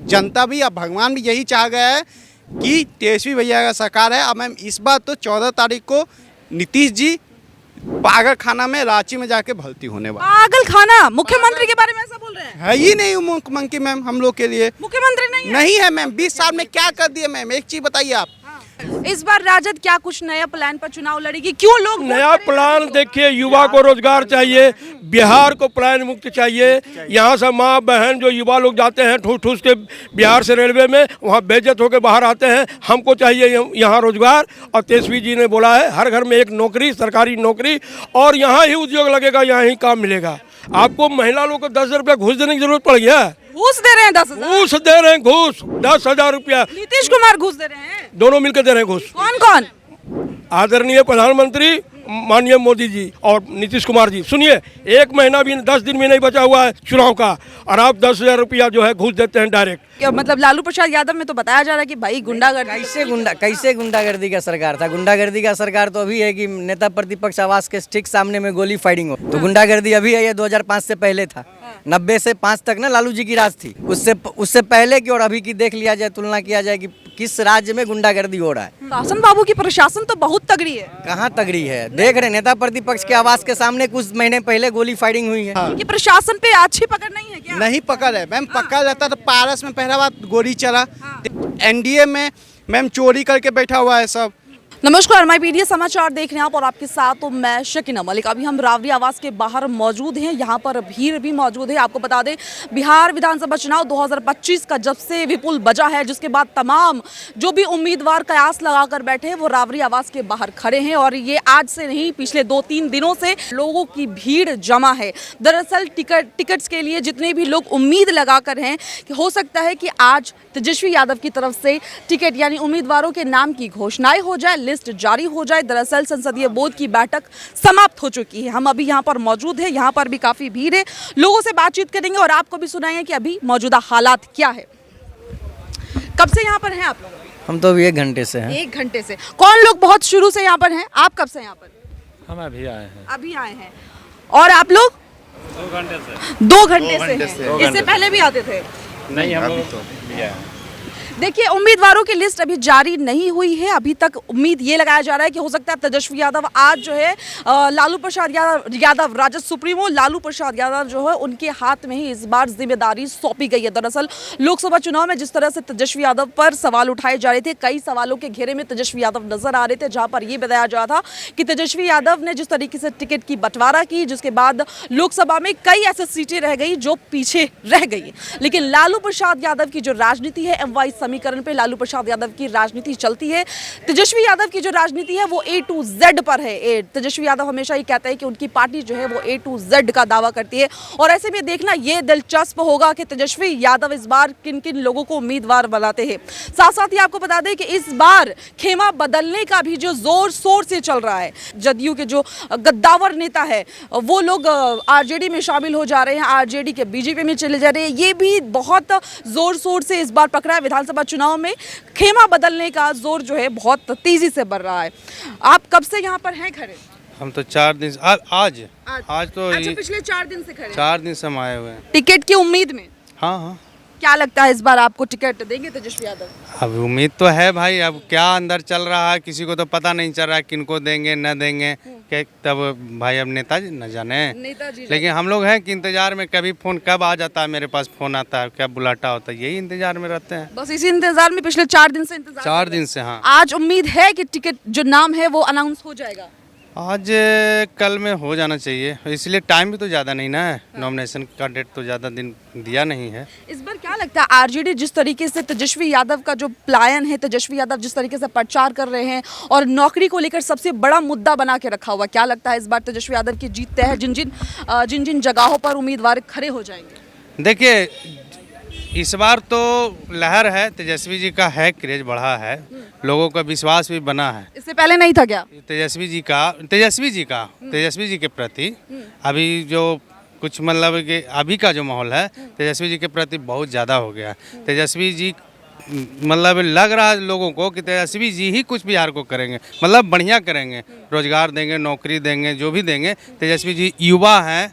जनता भी, अब भगवान भी यही चाह गया है कि तेजस्वी भैया का सरकार है। अब मैम इस बार तो 14 तारीख को नीतीश जी पागल खाना में रांची में जाके भर्ती होने वाले। पागल खाना, मुख्यमंत्री के बारे में ऐसा बोल रहे हैं? है ही नहीं मुख्यमंत्री मैम हम लोग के लिए। मुख्यमंत्री नहीं है? नहीं है मैम। 20 साल में क्या कर दिए मैम, एक चीज बताइए आप। इस बार राजद क्या कुछ नया प्लान पर चुनाव लड़ेगी? क्यों लोग नया प्लान देखिए, युवा को रोजगार चाहिए, बिहार को प्लान मुक्त चाहिए। यहाँ से माँ बहन जो युवा लोग जाते हैं ठूस ठूस के बिहार से रेलवे में, वहाँ बेइज्जत होकर बाहर आते हैं। हमको चाहिए यहाँ रोजगार, और तेजस्वी जी ने बोला है हर घर में एक नौकरी, सरकारी नौकरी, और यहाँ ही उद्योग लगेगा, यहाँ ही काम मिलेगा। आपको महिला लोग को 10,000 रुपया घूस देने की जरूरत पड़ गया? घूस दे रहे हैं? 10,000 घूस दे रहे हैं, घूस 10,000 रुपया। नीतीश कुमार घूस दे रहे हैं? दोनों मिलकर दे रहे हैं घूस। कौन कौन? आदरणीय प्रधानमंत्री माननीय मोदी जी और नीतीश कुमार जी। सुनिए, 1 महीना भी 10 दिन में नहीं बचा हुआ है चुनाव का, और आप 10,000 रुपया जो है घूस देते हैं डायरेक्ट। क्या मतलब लालू प्रसाद यादव में तो बताया जा रहा है कि भाई गुंडागर्दी। कैसे गुंडागर्दी का सरकार था? गुंडागर्दी का सरकार तो अभी है कि नेता प्रतिपक्ष आवास के ठीक सामने में गोली फायरिंग हो। तो गुंडागर्दी अभी है, ये 2005 से पहले था। 90 से 5 तक ना लालू जी की राज थी। उससे पहले की और अभी की देख लिया जाए, तुलना किया जाए कि किस राज्य में गुंडागर्दी हो रहा है। शासन बाबू की प्रशासन तो बहुत तगड़ी है। कहाँ तगड़ी है? देख रहे नेता प्रतिपक्ष के आवास के सामने कुछ महीने पहले गोली फायरिंग हुई है। कि प्रशासन पे अच्छी पकड़ नहीं है क्या? नहीं पकड़ है मैम। पकड़ रहता तो पारस में पहला बार गोली चला। एनडीए में मैम चोरी करके बैठा हुआ है सब। नमस्कार, माय पीडीए समाचार देख रहे हैं आप, और आपके साथ तो मैं शकीना मलिक। अभी हम रावरी आवास के बाहर मौजूद हैं। यहाँ पर भीड़ भी मौजूद है। आपको बता दें, बिहार विधानसभा चुनाव 2025 का जब से विपुल बजा है, जिसके बाद तमाम जो भी उम्मीदवार कयास लगाकर बैठे हैं वो रावरी आवास के बाहर खड़े हैं। और ये आज से नहीं, पिछले 2-3 दिनों से लोगों की भीड़ जमा है। दरअसल टिकट्स के लिए जितने भी लोग उम्मीद लगाकर हैं कि हो सकता है कि आज तेजस्वी यादव की तरफ से टिकट यानी उम्मीदवारों के नाम की घोषणाएं हो जाए, लिस्ट जारी हो जाए। दरअसल संसदीय बोर्ड की बैठक समाप्त हो चुकी है। हम अभी यहाँ पर मौजूद हैं। यहाँ पर भी काफी भीड़ है। लोगों से बातचीत करेंगे और आपको भी सुनाएंगे कि अभी मौजूदा हालात क्या है। कब से यहाँ पर हैं आप लोग? हम तो अभी 1 घंटे से हैं। 1 घंटे से। कौन लोग बहुत शुरू से यहाँ पर हैं? आप कब से यहाँ पर? हम अभी आए हैं। अभी आए हैं। और आप लोग? 2 घंटे से। 2 घंटे से। इससे पहले भी आते थे? नहीं, हम लोग तो भी आए हैं। देखिए, उम्मीदवारों की लिस्ट अभी जारी नहीं हुई है। अभी तक उम्मीद ये लगाया जा रहा है कि हो सकता है तेजस्वी यादव आज जो है लालू प्रसाद यादव राजद सुप्रीमो लालू प्रसाद यादव जो है उनके हाथ में ही इस बार जिम्मेदारी सौंपी गई है। दरअसल लोकसभा चुनाव में जिस तरह से तेजस्वी यादव पर सवाल उठाए जा रहे थे, कई सवालों के घेरे में तेजस्वी यादव नजर आ रहे थे, जहां पर यह बताया जा रहा था कि तेजस्वी यादव ने जिस तरीके से टिकट की बंटवारा की, जिसके बाद लोकसभा में कई ऐसी सीटें रह गई जो पीछे रह गई। लेकिन लालू प्रसाद यादव की जो राजनीति है, MY समीकरण पे लालू प्रसाद यादव की राजनीति चलती है। तेजस्वी यादव की जो राजनीति है वो A to Z पर है। तेजस्वी यादव हमेशा ही कहते हैं कि उनकी पार्टी जो है वो A to Z का दावा करती है। और ऐसे में देखना ये दिलचस्प होगा कि तेजस्वी यादव इस बार किन किन लोगों को उम्मीदवार बनाते हैं। साथ साथ ही आपको बता दें कि इस बार खेमा बदलने का भी जो जोर शोर से चल रहा है। जदयू के जो गद्दावर नेता है वो लोग RJD में शामिल हो जा रहे हैं, RJD के BJP में चले जा रहे हैं। ये भी बहुत जोर शोर से इस बार पकड़ा है। विधानसभा चुनाव में खेमा बदलने का जोर जो है बहुत तेजी से बढ़ रहा है। आप कब से यहाँ पर हैं खड़े? हम तो 4 दिन से आज तो अच्छा, पिछले 4 दिन से खड़े? 4 दिन से हम आए हुए हैं। टिकट की उम्मीद में? हाँ। क्या लगता है इस बार आपको टिकट देंगे तेजस्वी यादव? अब उम्मीद तो है भाई, अब क्या अंदर चल रहा है किसी को तो पता नहीं चल रहा है किनको देंगे न देंगे। तब भाई अब नेताजी न जाने। लेकिन हम लोग हैं कि इंतजार में, कभी फोन कब आ जाता है, मेरे पास फोन आता है, क्या बुलाटा होता है, यही इंतजार में रहते हैं। बस इसी इंतजार में पिछले 4 दिन से इंतजार। 4 दिन से। हाँ, आज उम्मीद है कि टिकट जो नाम है वो अनाउंस हो जाएगा? आज कल में हो जाना चाहिए, इसलिए टाइम भी तो ज़्यादा नहीं ना है। नॉमिनेशन का डेट तो ज़्यादा दिन दिया नहीं है। इस बार क्या लगता है RJD जिस तरीके से तेजस्वी यादव का जो प्लान है, तेजस्वी यादव जिस तरीके से प्रचार कर रहे हैं और नौकरी को लेकर सबसे बड़ा मुद्दा बना के रखा हुआ, क्या लगता है इस बार तेजस्वी यादव की जीत तय है? जिन जिन जगहों पर उम्मीदवार खड़े हो जाएंगे? देखिए, इस बार तो लहर है, तेजस्वी जी का है, क्रेज बढ़ा है, लोगों का विश्वास भी बना है। इससे पहले नहीं था क्या? तेजस्वी जी के प्रति अभी जो कुछ मतलब कि अभी का जो माहौल है तेजस्वी जी के प्रति बहुत ज़्यादा हो गया। तेजस्वी जी मतलब लग रहा है लोगों को कि तेजस्वी जी ही कुछ बिहार को करेंगे, मतलब बढ़िया करेंगे, रोजगार देंगे, नौकरी देंगे, जो भी देंगे। तेजस्वी जी युवा हैं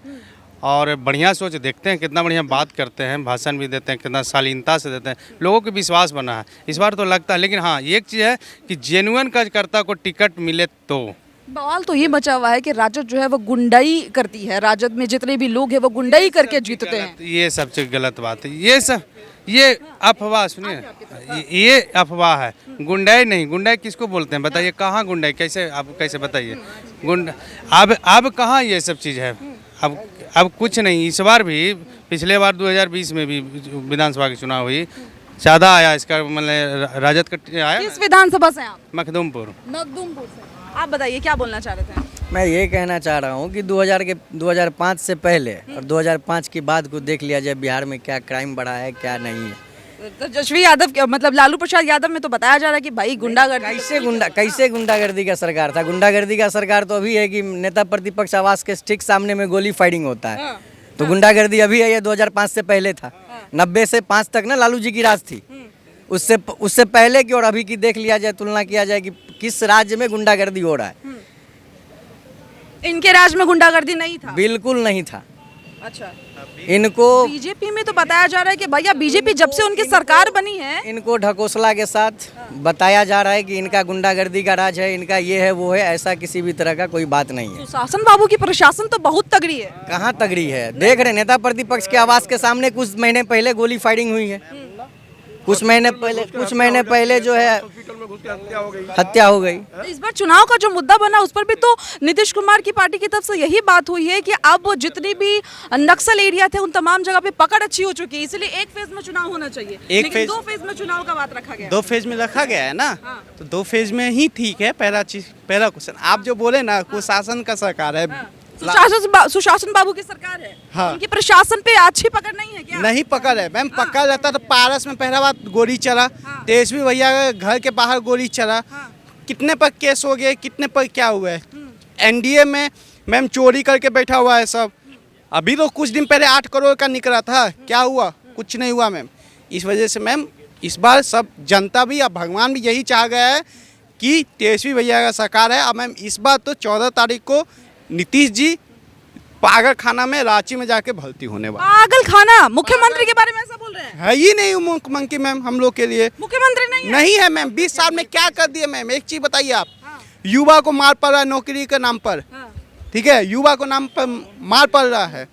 और बढ़िया सोच, देखते हैं कितना बढ़िया बात करते हैं, भाषण भी देते हैं, कितना शालीनता से देते हैं, लोगों को विश्वास बना है इस बार तो लगता है। लेकिन हाँ, एक चीज़ है कि जेन्युइन कार्यकर्ता को टिकट मिले तो। बवाल तो ये मचा हुआ है कि राजद जो है वो गुंडाई करती है, राजद में जितने भी लोग हैं वो गुंडाई करके जीतते हैं। ये सबसे गलत बात है, ये अफवाह, सुनिए, ये अफवाह है। गुंडाई नहीं, गुंडाई किसको बोलते हैं बताइए, कहाँ गुंडाई, कैसे आप कैसे बताइए गुंडा। अब कहाँ ये सब चीज़ है, अब कुछ नहीं। इस बार भी, पिछले बार 2020 में भी विधानसभा की चुनाव हुई, ज़्यादा आया इसका, मतलब राजद का आया। किस विधानसभा से आप? मखदूमपुर। मखदूमपुर से। आप बताइए क्या बोलना चाह रहे थे? मैं ये कहना चाह रहा हूँ कि 2005 से पहले और 2005 के बाद को देख लिया जाए बिहार में क्या क्राइम बढ़ा है क्या नहीं है। तेजस्वी यादव मतलब लालू प्रसाद यादव में तो बताया जा रहा है कि भाई गुंडागर्दी। कैसे गुंडागर्दी का सरकार था? गुंडागर्दी का सरकार तो अभी है कि नेता प्रतिपक्ष आवास के ठीक सामने में गोली फायरिंग होता है। तो गुंडागर्दी अभी है, ये 2005 से पहले था। 90 से 5 तक ना लालू जी की राज थी। उससे पहले की और अभी की देख लिया जाए, तुलना किया जाए कि किस राज्य में गुंडागर्दी हो रहा है। इनके राज में गुंडागर्दी नहीं था, बिल्कुल नहीं था। अच्छा, इनको बीजेपी में तो बताया जा रहा है कि भैया बीजेपी जब से उनकी सरकार बनी है, इनको ढकोसला के साथ बताया जा रहा है कि इनका गुंडागर्दी का राज है, इनका ये है वो है। ऐसा किसी भी तरह का कोई बात नहीं है। सुशासन बाबू की प्रशासन तो बहुत तगड़ी है। कहाँ तगड़ी है? देख रहे नेता प्रतिपक्ष के आवास के सामने कुछ महीने पहले गोली फायरिंग हुई है। कुछ महीने पहले जो है हत्या हो गई। इस बार चुनाव का जो मुद्दा बना उस पर भी तो नीतीश कुमार की पार्टी की तरफ से यही बात हुई है कि अब जितनी भी नक्सल एरिया थे उन तमाम जगह पे पकड़ अच्छी हो चुकी है, इसलिए एक फेज में चुनाव होना चाहिए। लेकिन 2 फेज में चुनाव का बात रखा गया। 2 फेज में रखा गया है ना, तो 2 फेज में ही ठीक है। पहला क्वेश्चन आप जो बोले ना, कुशासन का सरकार है, सुशासन बाबू की सरकार है। हाँ। उनकी प्रशासन पे अच्छी पकड़ नहीं है क्या? नहीं पकड़ है मैम। पकड़ रहता तो पारस में पहला बार गोली चला, तेजस्वी भैया के घर के बाहर गोली चला, कितने पर केस हो गए, कितने पर क्या हुआ है। एनडीए में मैम चोरी करके बैठा हुआ है सब। अभी तो कुछ दिन पहले 8 करोड़ का निकला था, क्या हुआ? कुछ नहीं हुआ मैम। इस वजह से मैम इस बार सब जनता भी, अब भगवान भी यही चाह गया है कि तेजस्वी भैया का सरकार है। अब मैम इस बार तो 14 तारीख को नीतीश जी पागल खाना में रांची में जाके भर्ती होने वाले। पागल खाना? मुख्यमंत्री के बारे में ऐसा बोल रहे हैं? है ही नहीं मुख्यमंत्री मैम हम लोग के लिए। मुख्यमंत्री नहीं है मैम। 20 साल में क्या कर दिए मैम? एक चीज बताइए आप। युवा को मार पड़ रहा है नौकरी के नाम पर, ठीक है, युवा को नाम पर मार पड़ रहा है।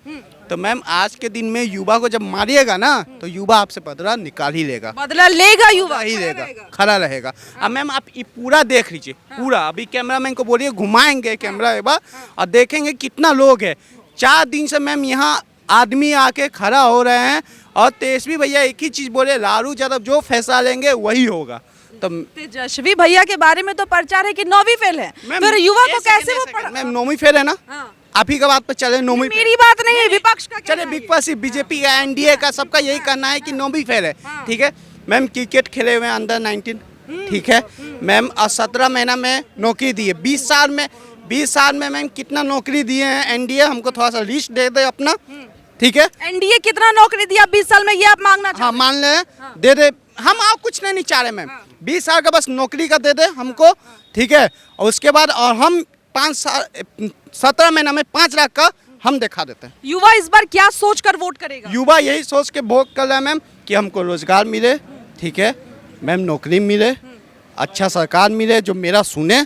तो मैम आज के दिन में युवा को जब मारिएगा ना, तो युवा आपसे बदला निकाल ही लेगा, बदला लेगा, युवा ही लेगा, खड़ा रहेगा। अब मैम आप ये पूरा देख लीजिए, पूरा। अभी कैमरामैन को बोलिए घुमाएंगे कैमरा एक बार और देखेंगे कितना लोग है। 4 दिन से मैम यहाँ आदमी आके खड़ा हो रहे हैं और तेजस्वी भैया एक ही चीज बोले, लालू यादव जो फैसला लेंगे वही होगा। तो तेजस्वी भैया के बारे में तो प्रचार है कि 9वीं फेल है, फिर युवा को कैसे वो मैम 9वीं फेल है ना? आप ही का बात पर चले 9वीं। मेरी बात नहीं है, विपक्ष का चले विपक्ष, बीजेपी का, एनडीए का, सबका यही कहना है कि 9वीं फेल है, ठीक है। मैम क्रिकेट खेले हुए हैं अंडर 19, ठीक है मैम, और 17 महीना में नौकरी दी है। 20 साल में मैम कितना नौकरी दिए हैं एनडीए? हमको थोड़ा सा लिस्ट दे दे अपना, ठीक है। एनडीए कितना नौकरी दिया 20 साल में, ये आप मांगना चाहते हैं? हाँ मान ले, दे दे। हम आप कुछ नहीं चाह रहे मैम, 20 साल का बस नौकरी का दे दे हमको, ठीक है। और उसके बाद और हम 17 महीना में 5 लाख का हम दिखा देते हैं। युवा इस बार क्या सोच कर वोट करेगा? युवा यही सोच के वोट कर रहा है मैम कि हमको रोजगार मिले, ठीक है मैम, नौकरी मिले, अच्छा सरकार मिले जो मेरा सुने,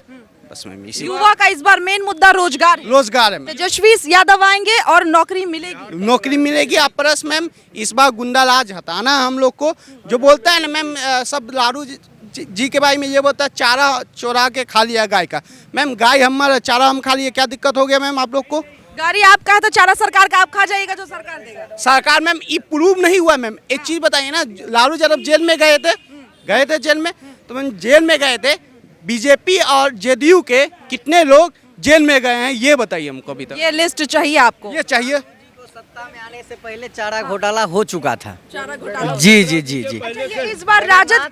बस मैम इसी। युवा का इस बार मेन मुद्दा रोजगार है। रोजगार है मैम। तेजस्वी यादव आएंगे और नौकरी मिलेगी। नौकरी मिलेगी। आप प्लस मैम इस बार गुंडा राज हटाना है हम लोग को। जो बोलता है ना मैम, सब लालू जी के बारे में ये बोलता है चारा चोरा के खा लिया गाय का। मैम गाय हमारा चारा हम खा लिए, क्या दिक्कत हो गया मैम आप लोग को? गाड़ी आप कहा था चारा सरकार का, आप खा जाएगा जो सरकार देगा। सरकार मैम ये प्रूव नहीं हुआ मैम। एक चीज बताइए ना, लालू यादव जेल में गए थे जेल में, तो मैम जेल में गए थे, बीजेपी और जेडीयू के कितने लोग जेल में गए हैं ये बताइए हमको अभी तक। ये लिस्ट चाहिए आपको? ये चाहिए। सत्ता में आने से पहले चारा घोटाला हो चुका था। चारा घोटाला। जी जी जी जी। इस बार राजद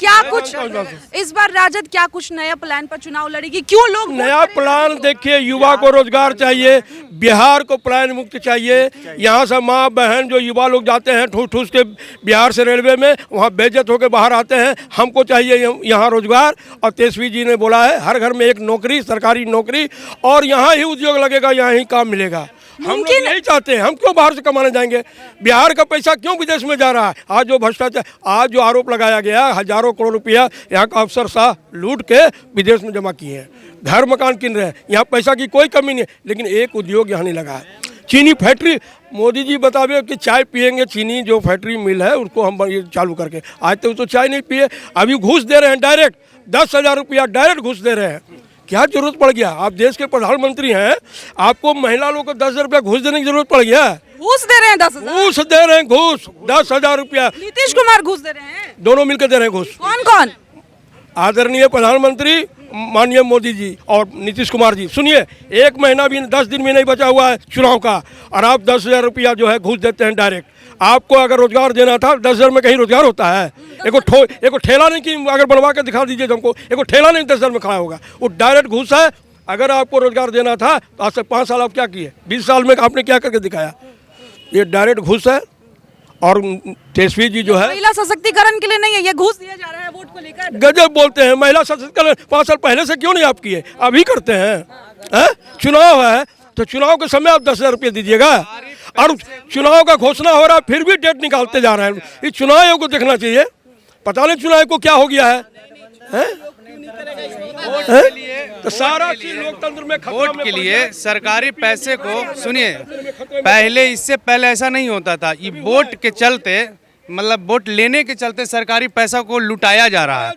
क्या कुछ नया प्लान पर चुनाव लड़ेगी? क्यों लोग नया प्लान देखिए, युवा को रोजगार चाहिए, बिहार को प्लान मुक्त चाहिए। यहाँ से माँ बहन जो युवा लोग जाते हैं ठूस ठूस के बिहार से रेलवे में, वहाँ बेइज्जत होकर बाहर आते हैं। हमको चाहिए यहाँ रोजगार, और तेजस्वी जी ने बोला है हर घर में एक नौकरी, सरकारी नौकरी, और यहाँ ही उद्योग लगेगा, यहाँ ही काम मिलेगा। हम लोग नहीं चाहते, हम क्यों बाहर से कमाने जाएंगे? बिहार का पैसा क्यों विदेश में जा रहा है? आज जो भ्रष्टाचार, आज जो आरोप लगाया गया, हजारों करोड़ रुपया यहाँ का अफसर साहब लूट के विदेश में जमा किए हैं, घर मकान किन रहे हैं, यहाँ पैसा की कोई कमी नहीं, लेकिन एक उद्योग यहाँ नहीं लगा है। चीनी फैक्ट्री, मोदी जी बतावे कि चाय पियेंगे, चीनी जो फैक्ट्री मिल है उसको हम ये चालू करके, आज तक तो चाय नहीं पिए, अभी घूस दे रहे हैं डायरेक्ट, 10,000 रुपया डायरेक्ट घूस दे रहे हैं। क्या जरूरत पड़ गया? आप देश के प्रधानमंत्री हैं, आपको महिला लोग को 10,000 रुपया घूस देने की जरूरत पड़ गया? घूस दे रहे हैं 10,000? घूस दे रहे हैं, घूस 10,000 रुपया नीतीश कुमार घूस दे रहे हैं? दोनों मिलकर दे रहे हैं घूस। कौन कौन? आदरणीय प्रधानमंत्री माननीय मोदी जी और नीतीश कुमार जी। सुनिए, 1 महीना भी 10 दिन भी नहीं बचा हुआ है चुनाव का, और आप 10,000 रुपया जो है घूस देते हैं डायरेक्ट। आपको अगर रोजगार देना था, 10,000 में कहीं रोजगार होता है? एको ठेला नहीं कि अगर बनवा के दिखा दीजिए हमको, एको ठेला नहीं 10,000 में खड़ा होगा, वो डायरेक्ट घूस है। अगर आपको रोजगार देना था तो आज से 5 साल आप क्या किए? 20 साल में आपने क्या करके दिखाया? ये डायरेक्ट घूस है। और तेजस्वी जी जो है, महिला सशक्तिकरण के लिए नहीं है, ये घूस दिया जा रहा है वोट को लेकर। गजब बोलते हैं। महिला सशक्तिकरण 5 साल पहले से क्यों नहीं आप किए? अभी करते हैं? चुनाव है तो चुनाव के समय आप 10,000 रुपये दीजिएगा, और चुनाव का घोषणा हो रहा है फिर भी डेट निकालते जा रहे हैं। इस चुनाव आयोग को देखना चाहिए, पता नहीं चुनाव को क्या हो गया है? तो सारा चीज लोकतंत्र में वोट के लिए सरकारी पैसे को, सुनिए, पहले इससे पहले ऐसा नहीं होता था। ये वोट के चलते, मतलब वोट लेने के चलते सरकारी पैसा को लुटाया जा रहा है,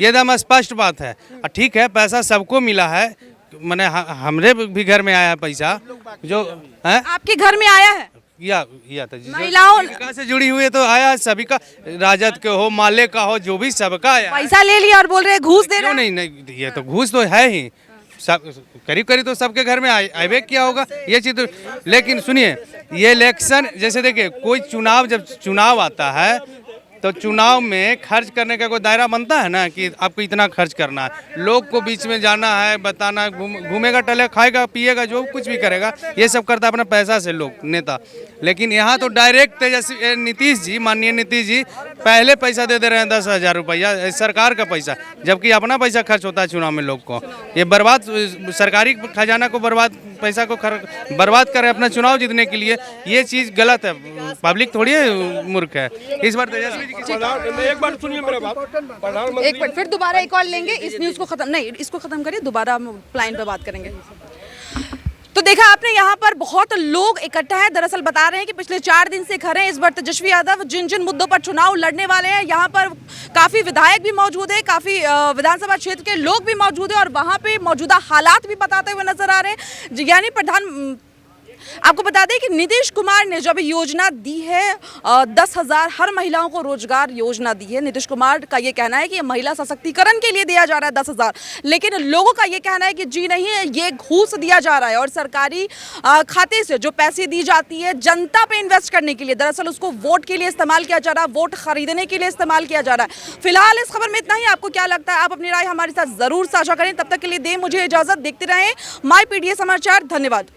ये एकदम स्पष्ट बात है। ठीक है, पैसा सबको मिला है, मैंने हमरे भी घर में आया पैसा, जो है आपके घर में आया है या था महिलाओं जीविका से जुड़ी हुई है तो आया, सभी का, राजद के हो, माले का हो, जो भी सबका आया। पैसा ले लिया और बोल रहे हैं घूस दे रहे हैं। नहीं, ये तो घूस तो है ही, सब करीब करीब तो सबके घर में आवे किया होगा ये चीज तो। लेकिन सुनिए, ये इलेक्शन जैसे देखिए, कोई चुनाव, जब चुनाव आता है तो चुनाव में खर्च करने का कोई दायरा बनता है ना, कि आपको इतना खर्च करना है, लोग को बीच में जाना है, बताना, घूमेगा, टले, खाएगा, पिएगा, जो कुछ भी करेगा, ये सब करता है अपना पैसा से लोग, नेता। लेकिन यहाँ तो डायरेक्ट तेजस्वी नीतीश जी, माननीय नीतीश जी पहले पैसा दे रहे हैं 10,000 रुपया, सरकार का पैसा, जबकि अपना पैसा खर्च होता है चुनाव में लोग को। ये बर्बाद, सरकारी खजाना को बर्बाद, पैसा को बर्बाद करे अपना चुनाव जीतने के लिए, ये चीज़ गलत है। पब्लिक थोड़ी मूर्ख है। इस बार तेजस्वी एक बार सुनिए मेरा बात, प्रधानमंत्री एक मिनट, फिर दोबारा एक और लेंगे इस न्यूज़ को खत्म, नहीं इसको खत्म करिए, दोबारा हम लाइन पे बात करेंगे। तो देखा आपने, यहाँ पर बहुत लोग इकट्ठा है, दरअसल बता रहे हैं कि पिछले 4 दिन से खड़े हैं। इस बार तेजस्वी यादव जिन जिन मुद्दों पर चुनाव लड़ने वाले हैं, यहाँ पर काफ़ी विधायक भी मौजूद है, काफ़ी विधानसभा क्षेत्र के लोग भी मौजूद है, और वहाँ पे मौजूदा हालात भी बताते हुए नजर आ रहे हैं। यानी आपको बता दें कि नीतीश कुमार ने जब योजना दी है, 10,000 हर महिलाओं को रोजगार योजना दी है। नीतीश कुमार का ये कहना है कि ये महिला सशक्तिकरण के लिए दिया जा रहा है 10,000, लेकिन लोगों का ये कहना है कि जी नहीं, ये घूस दिया जा रहा है, और सरकारी खाते से जो पैसे दी जाती है जनता पे इन्वेस्ट करने के लिए, दरअसल उसको वोट के लिए इस्तेमाल किया जा रहा है, वोट खरीदने के लिए इस्तेमाल किया जा रहा है। फिलहाल इस खबर में इतना ही। आपको क्या लगता है? आप अपनी राय हमारे साथ जरूर साझा करें। तब तक के लिए दें मुझे इजाजत। देखते रहें माय पीडीए समाचार। धन्यवाद।